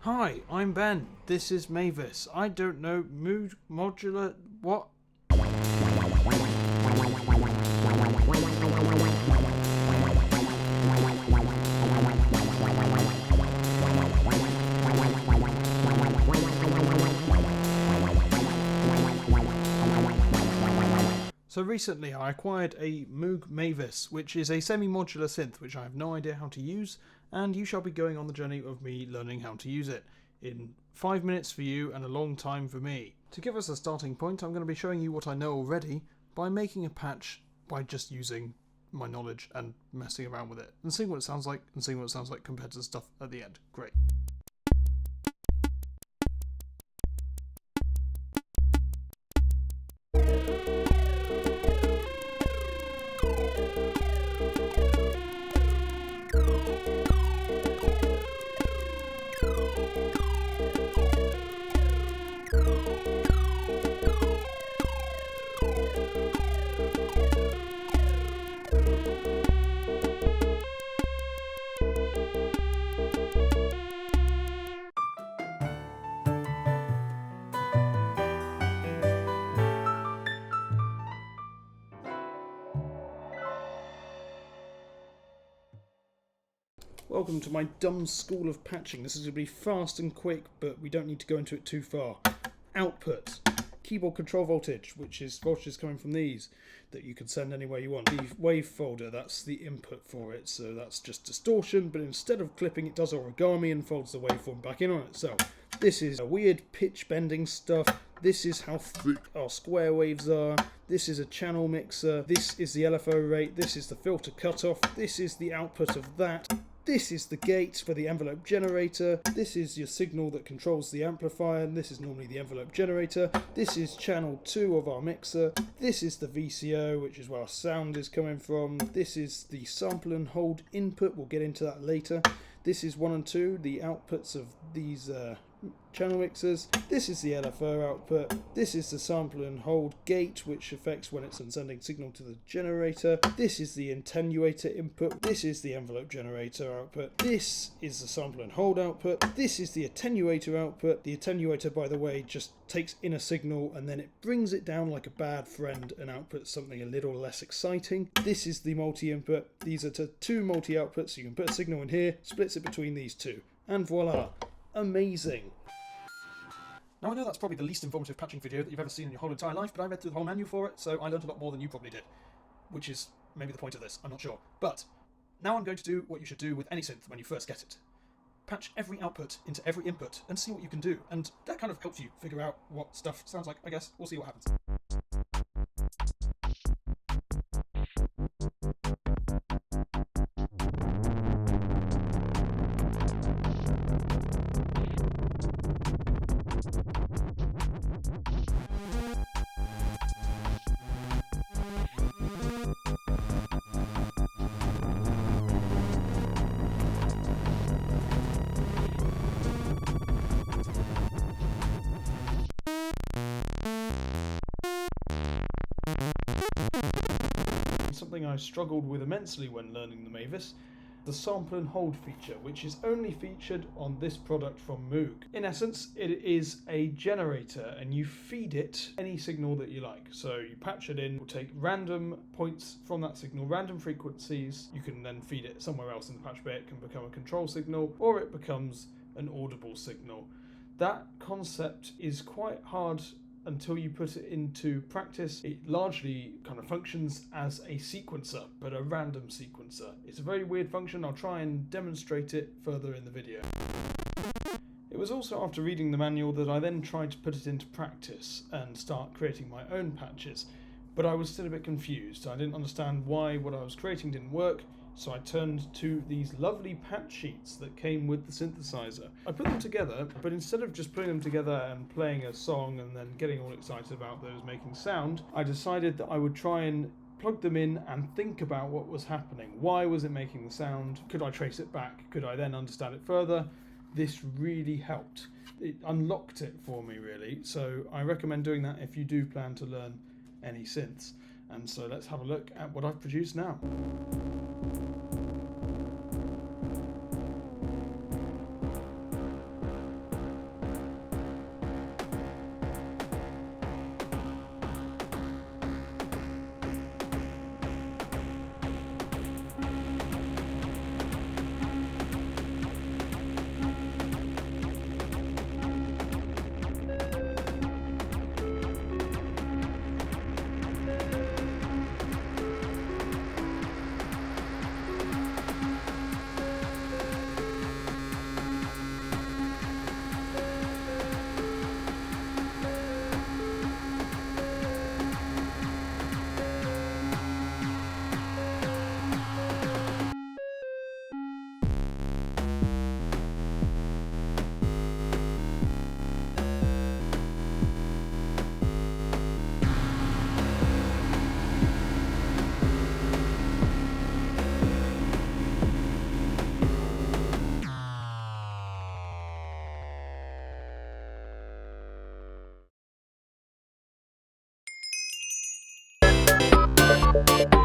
Hi, I'm Ben. This is Mavis. I don't know mood modular what? So recently I acquired a Moog Mavis, which is a semi-modular synth which I have no idea how to use, and you shall be going on the journey of me learning how to use it in 5 minutes for you and a long time for me. To give us a starting point, I'm going to be showing you what I know already by making a patch by just using my knowledge and messing around with it and seeing what it sounds like compared to the stuff at the end. Great. Welcome to my dumb school of patching. This is going to be fast and quick, but we don't need to go into it too far. Output. Keyboard control voltage, which is voltages coming from these that you can send anywhere you want. The wave folder, that's the input for it, so that's just distortion, but instead of clipping it does origami and folds the waveform back in on itself. This is a weird pitch bending stuff. This is how thick our square waves are. This is a channel mixer. This is the LFO rate. This is the filter cutoff. This is the output of that. This is the gate for the envelope generator. This is your signal that controls the amplifier, and this is normally the envelope generator. This is channel 2 of our mixer. This is the VCO, which is where our sound is coming from. This is the sample and hold input. We'll get into that later. This is 1 and 2, the outputs of these channel mixers. This is the LFO output. This is the sample and hold gate, which affects when it's sending signal to the generator. This is the attenuator input. This is the envelope generator output. This is the sample and hold output. This is the attenuator output. The attenuator, by the way, just takes in a signal and then it brings it down like a bad friend and outputs something a little less exciting. This is the multi-input. These are two multi-outputs, so you can put a signal in here, splits it between these two, and voila. Amazing. Now I know that's probably the least informative patching video that you've ever seen in your whole entire life, but I read through the whole manual for it, so I learned a lot more than you probably did. Which is maybe the point of this, I'm not sure. But now I'm going to do what you should do with any synth when you first get it. Patch every output into every input and see what you can do, and that kind of helps you figure out what stuff sounds like, I guess. We'll see what happens. Something I struggled with immensely when learning the Mavis, the sample and hold feature, which is only featured on this product from Moog. In essence, it is a generator and you feed it any signal that you like. So you patch it in, we'll take random points from that signal, random frequencies, you can then feed it somewhere else in the patch bay. It can become a control signal or it becomes an audible signal. That concept is quite hard until you put it into practice. It largely kind of functions as a sequencer, but a random sequencer. It's a very weird function. I'll try and demonstrate it further in the video. It was also after reading the manual that I then tried to put it into practice and start creating my own patches, but I was still a bit confused. I didn't understand why what I was creating didn't work, so I turned to these lovely patch sheets that came with the synthesizer. I put them together, but instead of just putting them together and playing a song and then getting all excited about those making sound, I decided that I would try and plug them in and think about what was happening. Why was it making the sound? Could I trace it back? Could I then understand it further? This really helped. It unlocked it for me, really. So I recommend doing that if you do plan to learn any synths. And so let's have a look at what I've produced now. Bye.